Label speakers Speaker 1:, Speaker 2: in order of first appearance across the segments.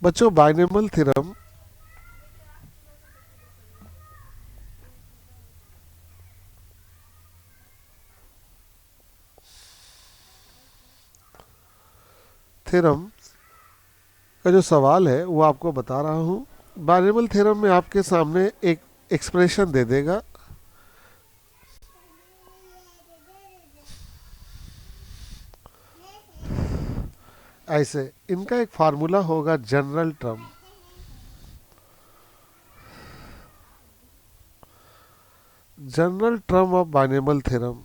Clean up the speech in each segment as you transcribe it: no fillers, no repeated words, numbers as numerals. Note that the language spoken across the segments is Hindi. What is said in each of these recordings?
Speaker 1: बच्चों बाइनॉमियल थ्योरम थ्योरम का जो सवाल है वो आपको बता रहा हूँ। बाइनॉमियल थ्योरम में आपके सामने एक एक्सप्रेशन दे देगा। ऐसे इनका एक फार्मूला होगा general term. General term of binomial theorem.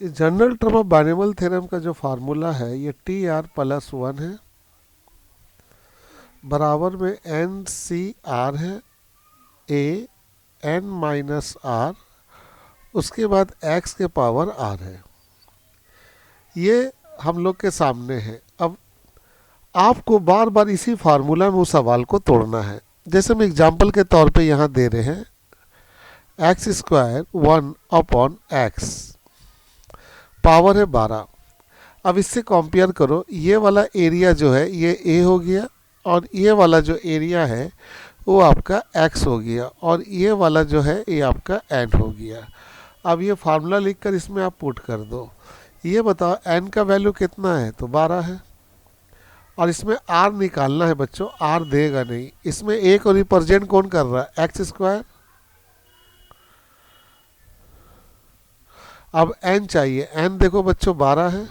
Speaker 1: इस general term of binomial theorem का जो फार्मूला है ये टी आर प्लस वन है, बराबर में एन सी आर है, ए एन माइनस आर, उसके बाद एक्स के पावर आर है। ये हम लोग के सामने है। अब आपको बार बार इसी फार्मूला में उस सवाल को तोड़ना है। जैसे हम एग्जाम्पल के तौर पे यहाँ दे रहे हैं x square one upon x, power है 12। अब इससे कंपेयर करो, ये वाला एरिया जो है ये ए हो गया, और ये वाला जो एरिया है वो आपका एक्स हो गया, और ये वाला जो है ये आपका एन हो गया। अब ये फार्मूला लिखकर इसमें आप पुट कर दो। ये बताओ एन का वैल्यू कितना है, तो 12 है। और इसमें आर निकालना है बच्चों, आर देगा नहीं। इसमें ए को रिप्रेजेंट कौन कर रहा है, एक्स स्क्वायर। अब एन चाहिए, एन देखो बच्चों 12 है,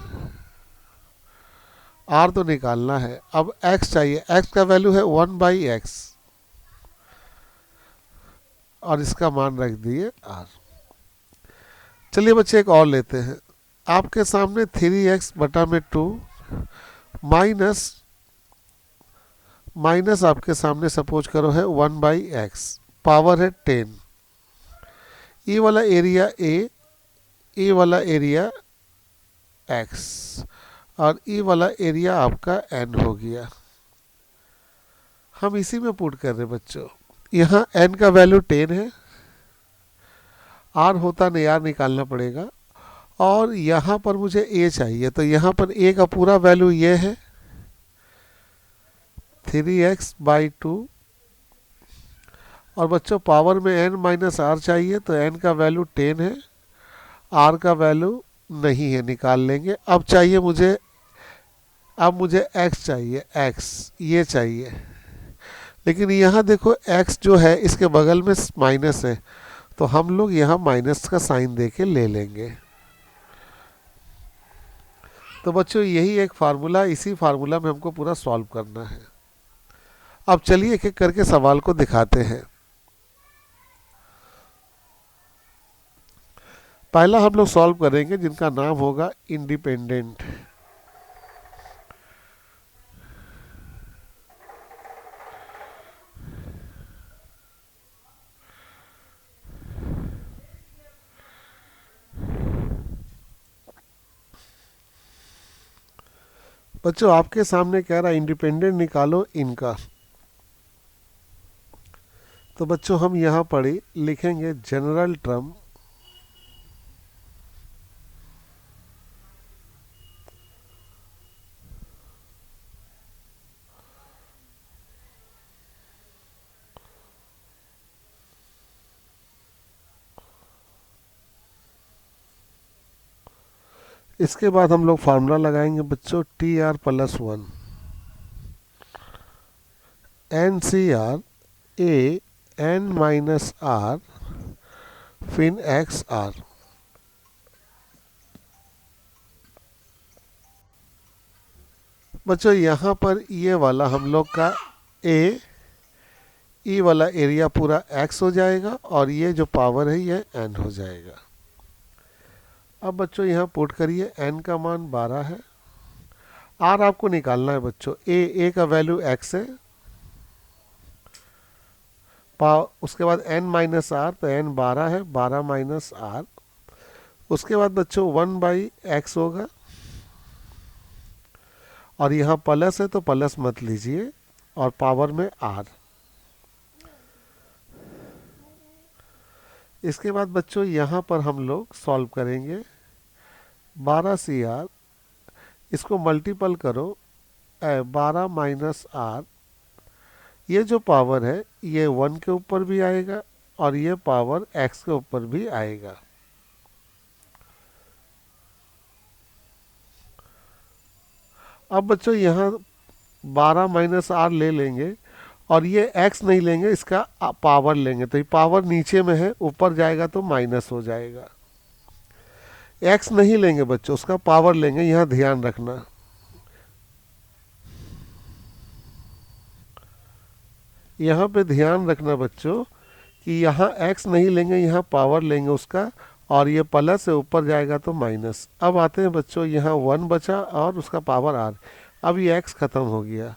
Speaker 1: आर तो निकालना है। अब एक्स चाहिए, एक्स का वैल्यू है 1/x, और इसका मान रख दिए आर। चलिए बच्चे एक और लेते हैं। आपके सामने 3x बटा में 2 माइनस माइनस आपके सामने सपोज करो है 1/x, पावर है 10। ये वाला एरिया ए, ये वाला एरिया x, और ये वाला एरिया आपका n हो गया। हम इसी में पुट कर रहे बच्चों। यहाँ n का वैल्यू 10 है, r होता नहीं, r निकालना पड़ेगा। और यहाँ पर मुझे a चाहिए, तो यहाँ पर a का पूरा वैल्यू ये है 3x/2, और बच्चों पावर में n माइनस आर चाहिए, तो n का वैल्यू 10 है, r का वैल्यू नहीं है, निकाल लेंगे। अब चाहिए मुझे, अब मुझे x चाहिए, x ये चाहिए। लेकिन यहाँ देखो x जो है इसके बगल में माइनस है, तो हम लोग यहाँ माइनस का साइन देके ले लेंगे। तो बच्चों यही एक फार्मूला, इसी फार्मूला में हमको पूरा सॉल्व करना है। अब चलिए एक एक करके सवाल को दिखाते हैं। पहला हम लोग सॉल्व करेंगे जिनका नाम होगा इंडिपेंडेंट। बच्चों आपके सामने कह रहा है इंडिपेंडेंट निकालो इनका। तो बच्चों हम यहाँ पढ़ी लिखेंगे जनरल टर्म इसके बाद हम लोग फार्मूला लगाएंगे बच्चों T R plus one, N C R, A N minus R, फिर एक्स आर। बच्चों यहाँ पर ये वाला हम लोग का ए, ई वाला एरिया पूरा एक्स हो जाएगा, और ये जो पावर है ये एन हो जाएगा। अब बच्चों यहाँ पुट करिए, एन का मान 12 है, आर आपको निकालना है बच्चों। ए का वैल्यू एक्स है, उसके बाद एन माइनस आर, तो एन 12 है, 12 माइनस आर। उसके बाद बच्चों 1/x होगा, और यहाँ प्लस है तो प्लस मत लीजिए, और पावर में आर। इसके बाद बच्चों यहाँ पर हम लोग सॉल्व करेंगे। 12 CR, इसको मल्टीपल करो 12 माइनस आर। ये जो पावर है ये 1 के ऊपर भी आएगा और ये पावर x के ऊपर भी आएगा। अब बच्चों यहाँ 12 माइनस आर ले लेंगे और ये x नहीं लेंगे, इसका पावर लेंगे, तो ये पावर नीचे में है, ऊपर जाएगा तो माइनस हो जाएगा। x नहीं लेंगे बच्चों, उसका पावर लेंगे, यहाँ ध्यान रखना। यहाँ पे ध्यान रखना बच्चों कि यहाँ x नहीं लेंगे, यहाँ पावर लेंगे उसका, और ये प्लस से ऊपर जाएगा तो माइनस। अब आते हैं बच्चों, यहाँ 1 बचा और उसका पावर r। अब ये x खत्म हो गया,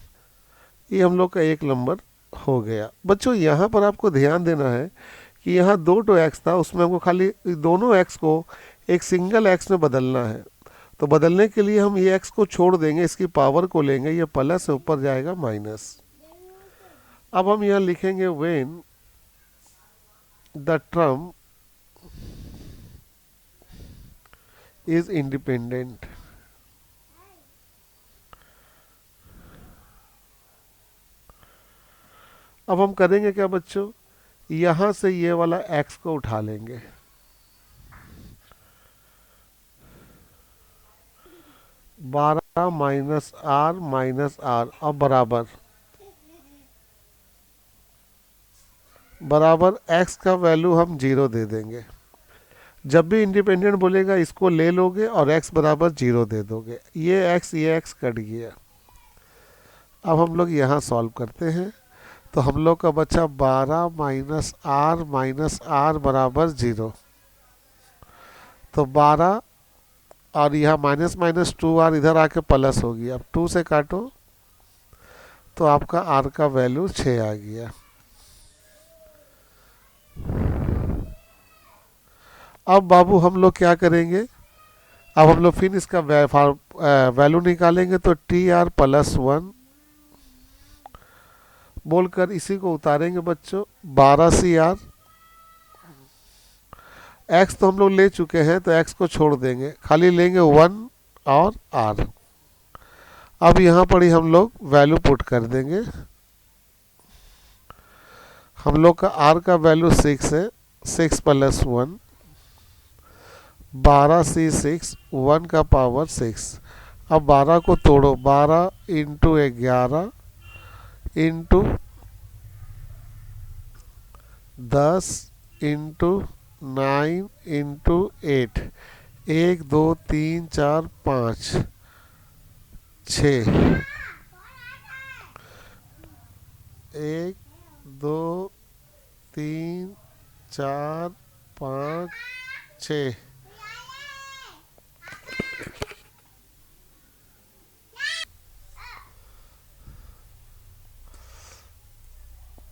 Speaker 1: ये हम लोग का एक नंबर हो गया। बच्चों यहाँ पर आपको ध्यान देना है कि यहाँ 2x था, उसमें हमको खाली दोनों x को एक सिंगल x में बदलना है। तो बदलने के लिए हम ये x को छोड़ देंगे, इसकी पावर को लेंगे, ये प्लस से ऊपर जाएगा माइनस। अब हम यहाँ लिखेंगे when the term is independent. अब हम करेंगे क्या बच्चों, यहां से ये वाला x को उठा लेंगे, बारह माइनस आर, अब बराबर बराबर x का वैल्यू हम 0 दे देंगे। जब भी इंडिपेंडेंट बोलेगा इसको ले लोगे और x बराबर 0 दे दोगे, ये x कट गया। अब हम लोग यहाँ सॉल्व करते हैं, तो हम लोग का बचा 12 माइनस आर बराबर 0। तो 12 और यहाँ माइनस माइनस 2r इधर आके प्लस हो गया। अब 2 से काटो तो आपका r का वैल्यू 6 आ गया। अब बाबू हम लोग क्या करेंगे, अब हम लोग फिर इसका वैल्यू निकालेंगे, तो TR प्लस 1 बोलकर इसी को उतारेंगे बच्चों। 12CR, x तो हम लोग ले चुके हैं तो x को छोड़ देंगे, खाली लेंगे 1 और r। अब यहाँ पर ही हम लोग वैल्यू पुट कर देंगे। हम लोग का r का वैल्यू 6 है, 6 प्लस 1, 12C6, 1 का पावर 6। अब 12 को तोड़ो, 12 इंटू 11 इंटू 10 इंटू 9 इंटू 8, 1 2 3 4 5 6, 1 2 3 4 5 6।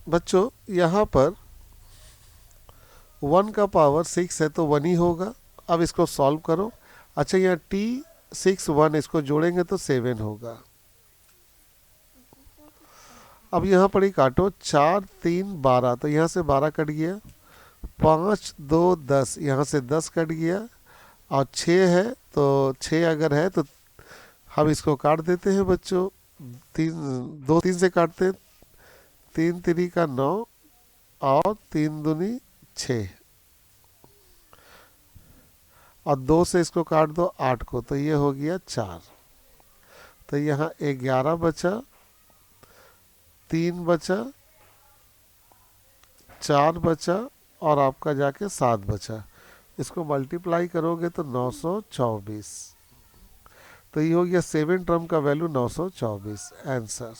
Speaker 1: बच्चों यहाँ पर 1 का पावर 6 है तो 1 ही होगा। अब इसको सॉल्व करो। अच्छा, यहाँ T6 1 इसको जोड़ेंगे तो 7 होगा। अब यहाँ पर ही काटो, 4 3 12, तो यहाँ से 12 कट गया, 5 2 10, यहाँ से 10 कट गया, और 6 है तो 6 अगर है तो हम इसको काट देते हैं बच्चों। 2 3 से काटते हैं, 3 3 का 9 और 3 दूनी 6, और 2 से इसको काट दो 8 को, तो ये हो गया 4। तो यहाँ 11 बचा, 3 बचा, 4 बचा, और आपका जाके 7 बचा। इसको मल्टीप्लाई करोगे तो 924। तो ये हो गया 7 टर्म का वैल्यू 924 आंसर।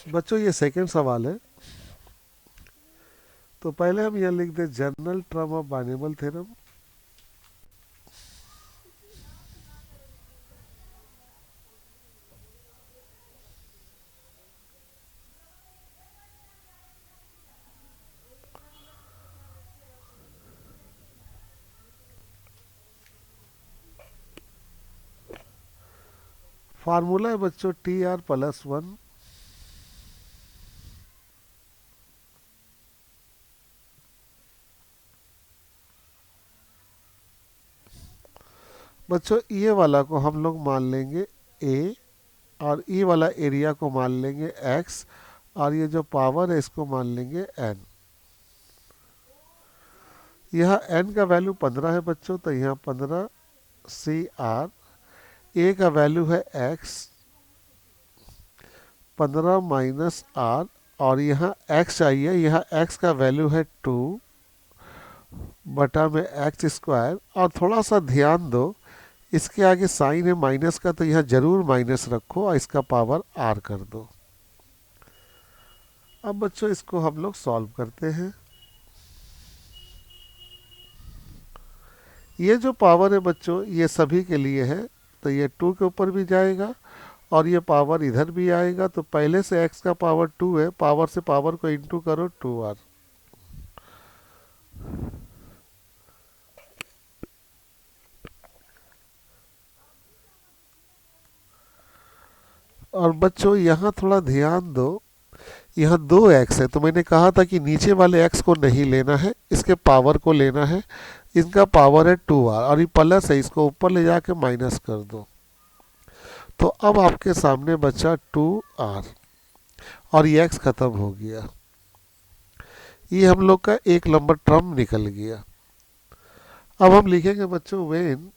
Speaker 1: बच्चों ये सेकंड सवाल है, तो पहले हम यह लिख दे general term of binomial theorem. Formula है बच्चों टी आर प्लस वन। बच्चों ये वाला को हम लोग मान लेंगे ए, और ये वाला एरिया को मान लेंगे एक्स, और ये जो पावर है इसको मान लेंगे एन। यहाँ एन का वैल्यू 15 है बच्चों, तो यहाँ 15 सी आर। ए का वैल्यू है एक्स, 15 माइनस आर, और यहाँ एक्स चाहिए, यहाँ एक्स का वैल्यू है 2 बटा में एक्स स्क्वायर। और थोड़ा सा ध्यान दो, इसके आगे साइन है माइनस का, तो यहाँ जरूर माइनस रखो और इसका पावर आर कर दो। अब बच्चों इसको हम लोग सॉल्व करते हैं। ये जो पावर है बच्चों ये सभी के लिए है, तो ये 2 के ऊपर भी जाएगा और ये पावर इधर भी आएगा। तो पहले से x का पावर 2 है, पावर से पावर को इंटू करो 2r। और बच्चों यहाँ थोड़ा ध्यान दो, यहाँ 2x है, तो मैंने कहा था कि नीचे वाले x को नहीं लेना है, इसके पावर को लेना है। इनका पावर है 2r और ये प्लस है, इसको ऊपर ले जाके माइनस कर दो। तो अब आपके सामने बचा 2r और ये x खत्म हो गया। ये हम लोग का एक नंबर टर्म निकल गया। अब हम लिखेंगे बच्चों when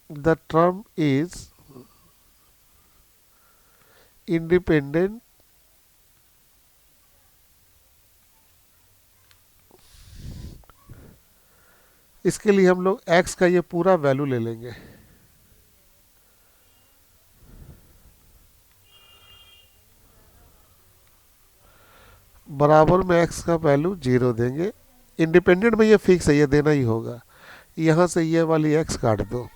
Speaker 1: the term is independent इसके लिए हम लोग x का ये पूरा वैल्यू ले लेंगे। बराबर में x का वैल्यू 0 देंगे। इंडिपेंडेंट में ये फिक्स है, ये देना ही होगा। यहाँ से ये वाली x काट दो।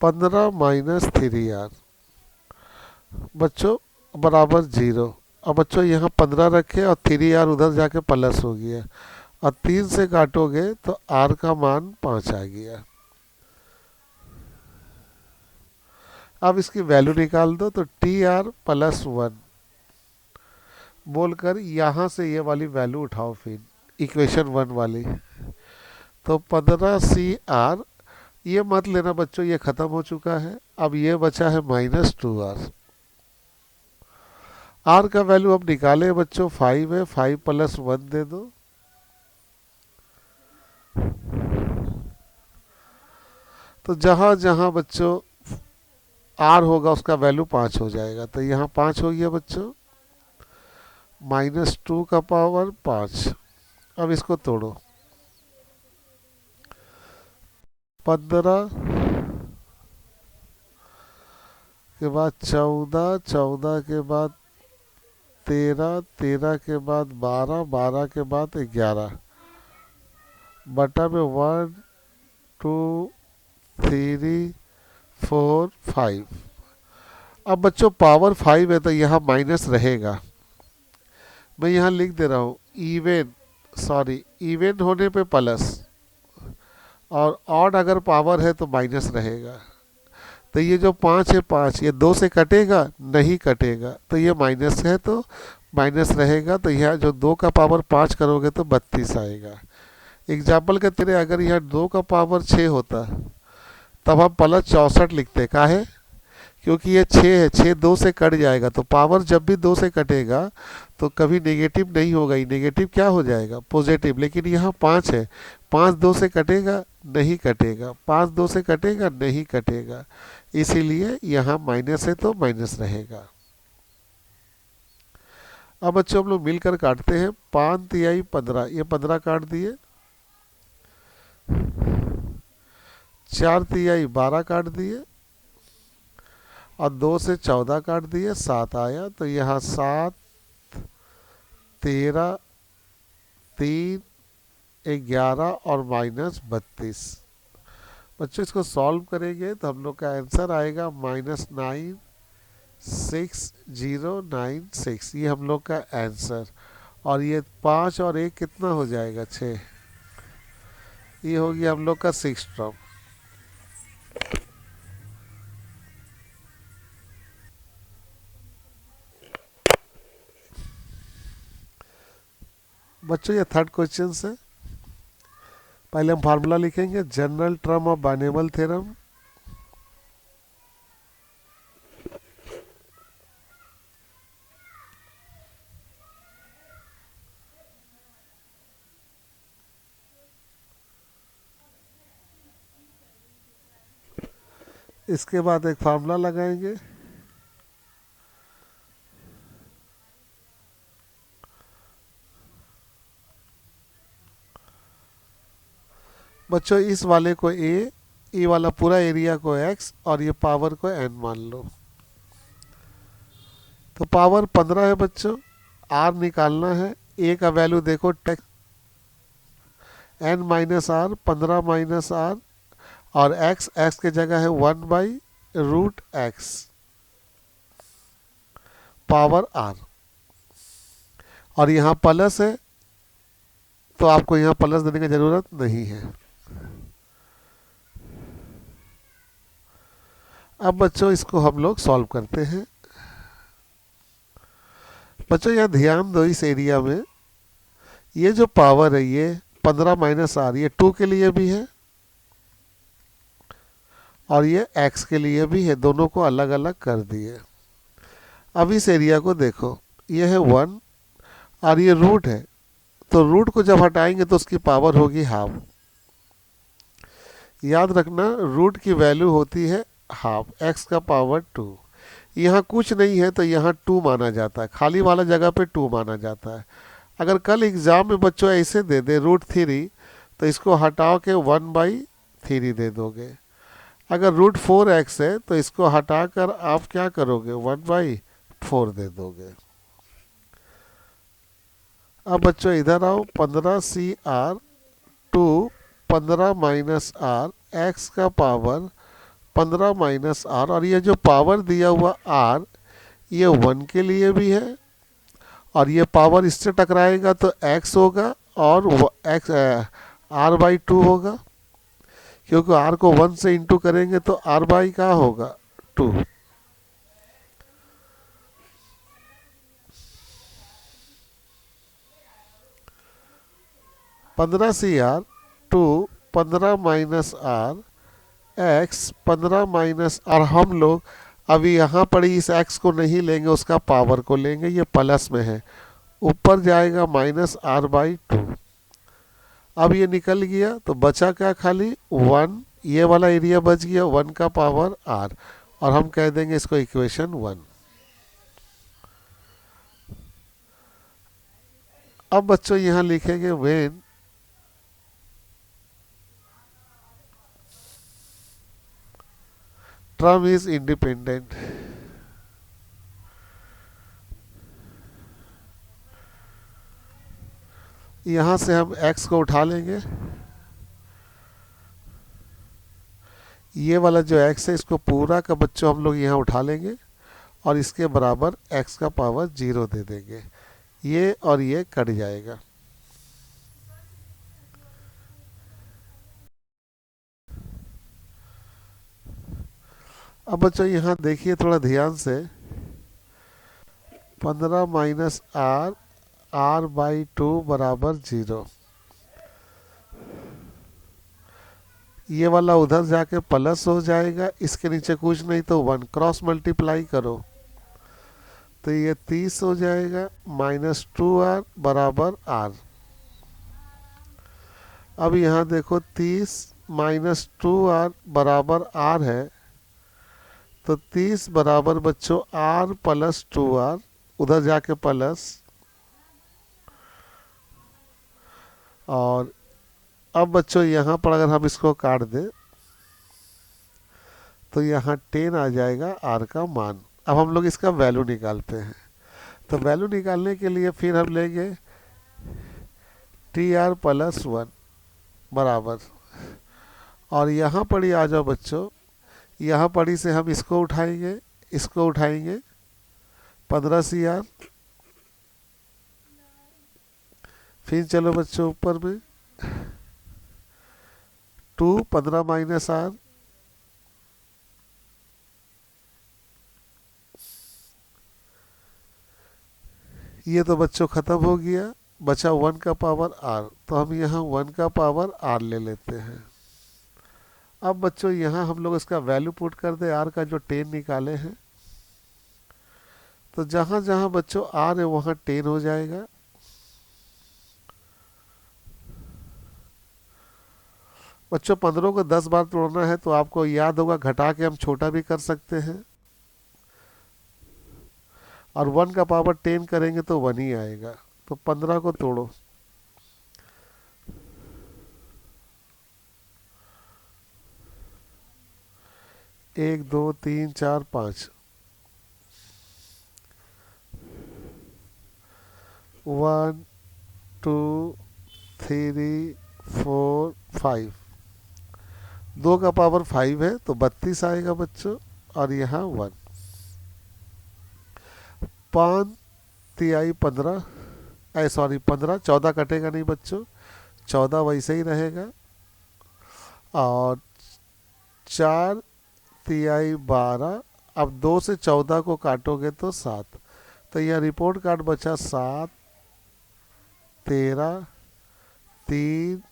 Speaker 1: पंद्रह माइनस 3r बच्चों बराबर 0। अब बच्चों यहाँ 15 रखे और 3r उधर जाके प्लस हो गया, और 3 से काटोगे तो r का मान 5 आ गया। अब इसकी वैल्यू निकाल दो, तो TR प्लस 1 बोलकर यहाँ से ये वाली वैल्यू उठाओ, फिर इक्वेशन 1 वाली। तो 15CR, ये मत लेना बच्चों, ये खत्म हो चुका है। अब ये बचा है माइनस 2r। r का वैल्यू अब निकाले बच्चों 5 है, 5 प्लस 1 दे दो। तो जहां जहां बच्चों r होगा उसका वैल्यू 5 हो जाएगा। तो यहाँ 5 हो गया बच्चों, -2 का पावर 5। अब इसको तोड़ो, 15 के बाद 14, 14 के बाद 13, 13 के बाद 12, 12 के बाद 11 बटा में 1 2 3 4 5। अब बच्चों पावर 5 है तो यहाँ माइनस रहेगा। मैं यहाँ लिख दे रहा हूँ इवन होने पे प्लस, और ऑड अगर पावर है तो माइनस रहेगा। तो ये जो 5 है 5 ये 2 से कटेगा नहीं कटेगा, तो ये माइनस है तो माइनस रहेगा। तो यहाँ जो 2 का पावर 5 करोगे तो 32 आएगा। एग्जाम्पल के तेरे अगर यहाँ 2 का पावर 6 होता तब हम प्लस 64 लिखते, काहे? क्योंकि ये 6 है, 6 2 से कट जाएगा। तो पावर जब भी 2 से कटेगा तो कभी नेगेटिव नहीं होगा, ये नेगेटिव क्या हो जाएगा? पॉजिटिव। लेकिन यहाँ 5 है, 5 2 से कटेगा नहीं कटेगा, 5 2 से कटेगा नहीं कटेगा, इसीलिए यहाँ माइनस है तो माइनस रहेगा। अब बच्चों हम लोग मिलकर काटते हैं। 5 तिहाई 15, ये 15 काट दिए। 4 तिहाई 12 काट दिए, और 2 से 14 काट दिए, 7 आया। तो यहाँ 7 13 3 11 और -32। बच्चों इसको सॉल्व करेंगे तो हम लोग का आंसर आएगा -9 6096, ये हम लोग का आंसर। और ये 5 और 1 कितना हो जाएगा, 6। ये हो गया हम लोग का 6 टर्म। बच्चों ये थर्ड क्वेश्चन है। पहले हम फार्मूला लिखेंगे, general term of binomial theorem. इसके बाद एक फार्मूला लगाएंगे, बच्चों इस वाले को ए, ये वाला पूरा एरिया को x और ये पावर को n मान लो। तो पावर 15 है बच्चों, r निकालना है। a का वैल्यू देखो, takes n minus R, 15 minus R, और x की जगह है 1/√x पावर r। और यहाँ प्लस है तो आपको यहाँ प्लस देने की जरूरत नहीं है। अब बच्चों इसको हम लोग सॉल्व करते हैं। बच्चों यहाँ ध्यान दो, इस एरिया में ये जो पावर है ये 15 माइनस आर, ये 2 के लिए भी है और ये x के लिए भी है, दोनों को अलग अलग कर दिए। अब इस एरिया को देखो, ये है 1 और ये रूट है, तो रूट को जब हटाएंगे तो उसकी पावर होगी हाफ। याद रखना रूट की वैल्यू होती है हाफ, x का पावर 2। यहाँ कुछ नहीं है तो यहाँ 2 माना जाता है, खाली वाला जगह पे 2 माना जाता है। अगर कल एग्जाम में बच्चों ऐसे दे दे √3, तो इसको हटाओ के 1/3 दे दोगे। अगर √4x है तो इसको हटाकर आप क्या करोगे, 1/4 दे दोगे। अब बच्चों इधर आओ, 15CR 2 15 माइनस आर, एक्स का पावर 15 माइनस आर, और ये जो पावर दिया हुआ आर ये 1 के लिए भी है, और ये पावर इससे टकराएगा तो x होगा और x r/2 होगा, क्योंकि r को 1 से इंटू करेंगे तो r/ का होगा 2। CR 2 15 minus R, x 15 minus, और हम लोग अभी यहाँ पर इस x को नहीं लेंगे, उसका पावर को लेंगे, ये प्लस में है, ऊपर जाएगा -r/2। अब ये निकल गया तो बचा क्या, खाली 1, ये वाला एरिया बच गया, 1 का पावर r, और हम कह देंगे इसको इक्वेशन 1। अब बच्चों यहाँ लिखेंगे व्हेन टर्म इज इंडिपेंडेंट। यहां से हम x को उठा लेंगे, ये वाला जो x है इसको पूरा का बच्चों हम लोग यहाँ उठा लेंगे और इसके बराबर x का पावर 0 दे देंगे, ये और ये कट जाएगा। अब बच्चों यहाँ देखिए थोड़ा ध्यान से, 15 माइनस आर, r/2 बराबर 0। ये वाला उधर जाके प्लस हो जाएगा, इसके नीचे कुछ नहीं तो 1 क्रॉस मल्टीप्लाई करो तो ये 30 हो जाएगा, -2r बराबर r। अब यहाँ देखो 30 -2r बराबर r है, तो 30 बराबर बच्चों r + 2r, उधर जाके प्लस, और अब बच्चों यहाँ पर अगर हम इसको काट दें तो यहाँ 10 आ जाएगा r का मान। अब हम लोग इसका वैल्यू निकालते हैं, तो वैल्यू निकालने के लिए फिर हम लेंगे tr + 1 बराबर, और यहाँ पर ही आ जाओ बच्चों, यहाँ पर ही से हम इसको उठाएंगे, इसको उठाएंगे, 15 CR। फिर चलो बच्चों ऊपर में 2 15 - R। ये तो बच्चों खत्म हो गया, बचा 1 का पावर R। तो हम यहाँ 1 का पावर R ले लेते हैं। अब बच्चों यहाँ हम लोग इसका वैल्यू पुट कर दे, R का जो 10 निकाले हैं। तो जहाँ जहाँ बच्चों R है वहाँ 10 हो जाएगा। बच्चों 15 को 10 बार तोड़ना है तो आपको याद होगा घटा के हम छोटा भी कर सकते हैं, और 1 का पावर 10 करेंगे तो 1 ही आएगा। तो 15 को तोड़ो। 1 2 3 4 5। 1 2 3 4 5। 2 का पावर 5 है तो 32 आएगा बच्चों, और यहाँ 1। 5 तिहाई 15, सॉरी 15, 14 कटेगा नहीं बच्चों, 14 वैसे ही रहेगा। और 4 तिहाई 12। अब 2 से 14 को काटोगे तो 7। तो यह रिपोर्ट कार्ड बचा 7 13 3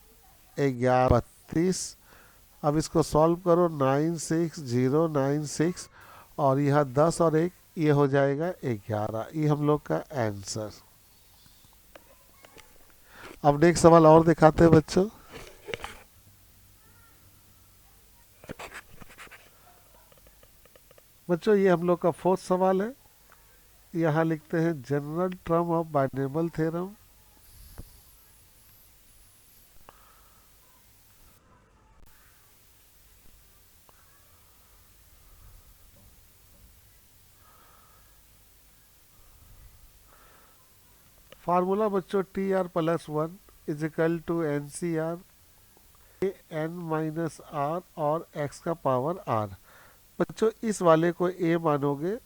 Speaker 1: 11 32। अब इसको सॉल्व करो, 96096, और यह 10 और 1, ये हो जाएगा 11। ये हम लोग का आंसर। अब नेक्स्ट सवाल और दिखाते हैं बच्चों। बच्चों ये हम लोग का 4th सवाल है। यहाँ लिखते हैं general term of binomial theorem. Formula बच्चों TR+1 is equal to NCR N-R और x का पावर R। बच्चों इस वाले को a मानोगे,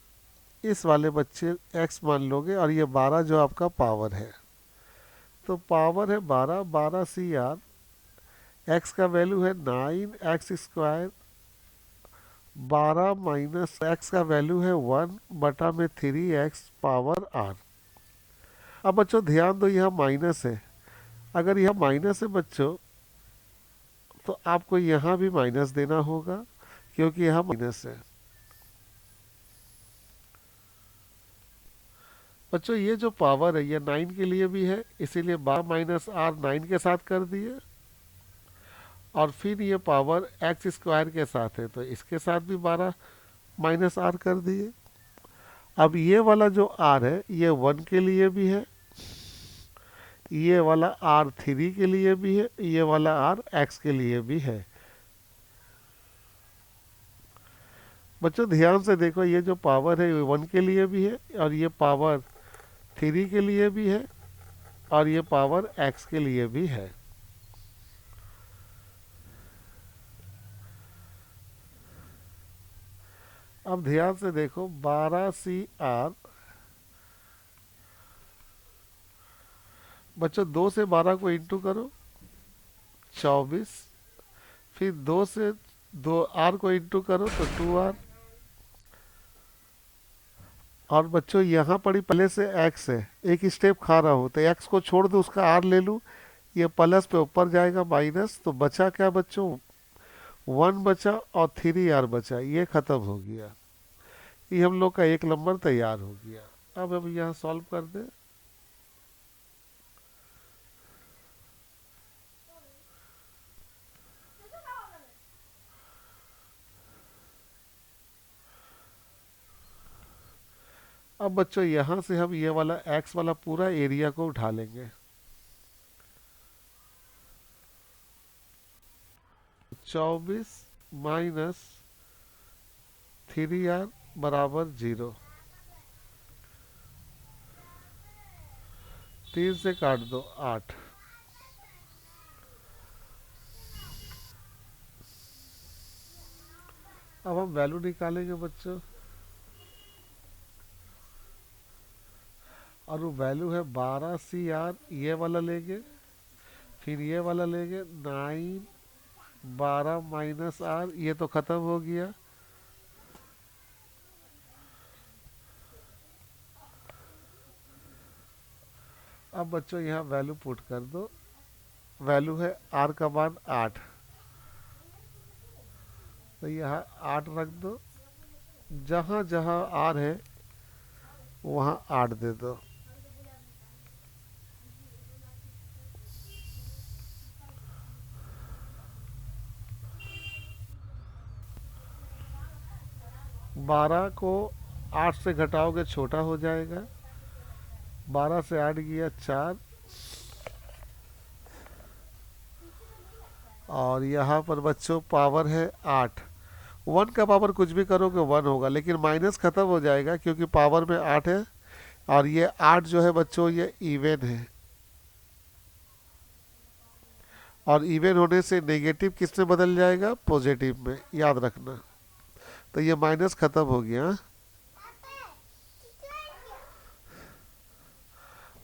Speaker 1: इस वाले बच्चे x मान लोगे, और ये 12 जो आपका पावर है। तो पावर है 12, 12 CR। x का वैल्यू है 9x²। 12 माइनस x का वैल्यू है 1/3x पावर R। अब बच्चों ध्यान दो, यह माइनस है। अगर यह माइनस है बच्चों तो आपको यहाँ भी माइनस देना होगा, क्योंकि यहाँ माइनस है। बच्चों ये जो पावर है ये 9 के लिए भी है, इसीलिए 12 - R 9 के साथ कर दिए। और फिर ये पावर x² के साथ है तो इसके साथ भी 12 - R कर दिए। अब ये वाला जो R है ये 1 के लिए भी है, ये वाला R 3 के लिए भी है, ये वाला R x के लिए भी है। बच्चों ध्यान से देखो, ये जो पावर है ये 1 के लिए भी है, और ये पावर 3 के लिए भी है, और ये पावर x के लिए भी है। अब ध्यान से देखो 12 CR। बच्चों 2 से 12 को इंटू करो 24। फिर 2 से 2R को इंटू करो तो 2R। और बच्चों यहाँ पड़ी पहले से x है, एक स्टेप खा रहा हूँ तो x को छोड़ दो, उसका R ले लूँ, ये प्लस पे ऊपर जाएगा माइनस, तो बचा क्या बच्चों 1 बचा और 3R बचा, ये खत्म हो गया। ये हम लोग का 1 नंबर तैयार हो गया। अब हम यहाँ सॉल्व कर दें। अब बच्चों यहाँ से हम ये वाला x वाला पूरा एरिया को उठा लेंगे। 24 माइनस 3R बराबर 0। 3 से काट दो 8। अब हम वैल्यू निकालेंगे बच्चों। और वो वैल्यू है 12 CR, ये वाला लेंगे, फिर ये वाला लेंगे 9 12 - R, ये तो ख़त्म हो गया। अब बच्चों यहाँ वैल्यू पुट कर दो। वैल्यू है R का मान 8, तो यहाँ 8 रख दो। जहाँ जहाँ R है वहाँ 8 दे दो। बारह को 8 से घटाओगे छोटा हो जाएगा। 12 से 8 गया 4, और यहाँ पर बच्चों पावर है 8। 1 का पावर कुछ भी करोगे 1 होगा, लेकिन माइनस खत्म हो जाएगा क्योंकि पावर में 8 है। और ये 8 जो है बच्चों ये इवन है, और इवन होने से नेगेटिव किस में बदल जाएगा, पॉजिटिव में, याद रखना। तो ये माइनस खत्म हो गया।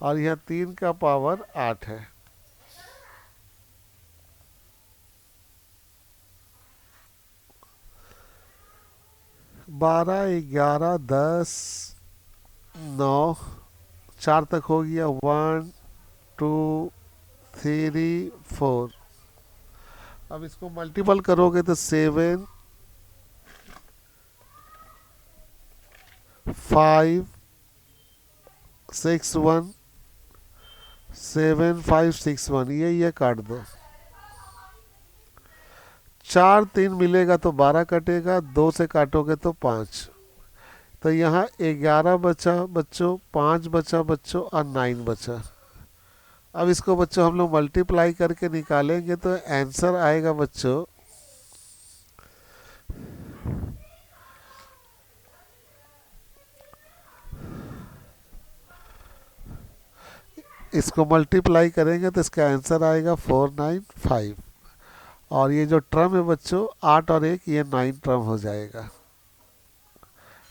Speaker 1: और यहाँ 3 का पावर 8 है। बारह, 11, 10, 9, 4 तक हो गया। 1 2 3 4। अब इसको मल्टीपल करोगे तो 7 5 6 1 7 5 6 1, ये काट दो। 4 3 मिलेगा तो 12 कटेगा, 2 से काटोगे तो 5। तो यहाँ 11 बचा बच्चों, 5 बचा बच्चों, और 9 बचा। अब इसको बच्चों हम लोग मल्टीप्लाई करके निकालेंगे तो आंसर आएगा बच्चों इसको मल्टीप्लाई करेंगे तो इसका आंसर आएगा 495। और ये जो टर्म है बच्चों 8 और 1, ये 9 टर्म हो जाएगा।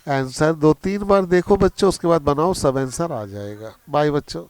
Speaker 1: आंसर 2-3 बार देखो बच्चों, उसके बाद बनाओ, सब आंसर आ जाएगा। बाय बच्चों।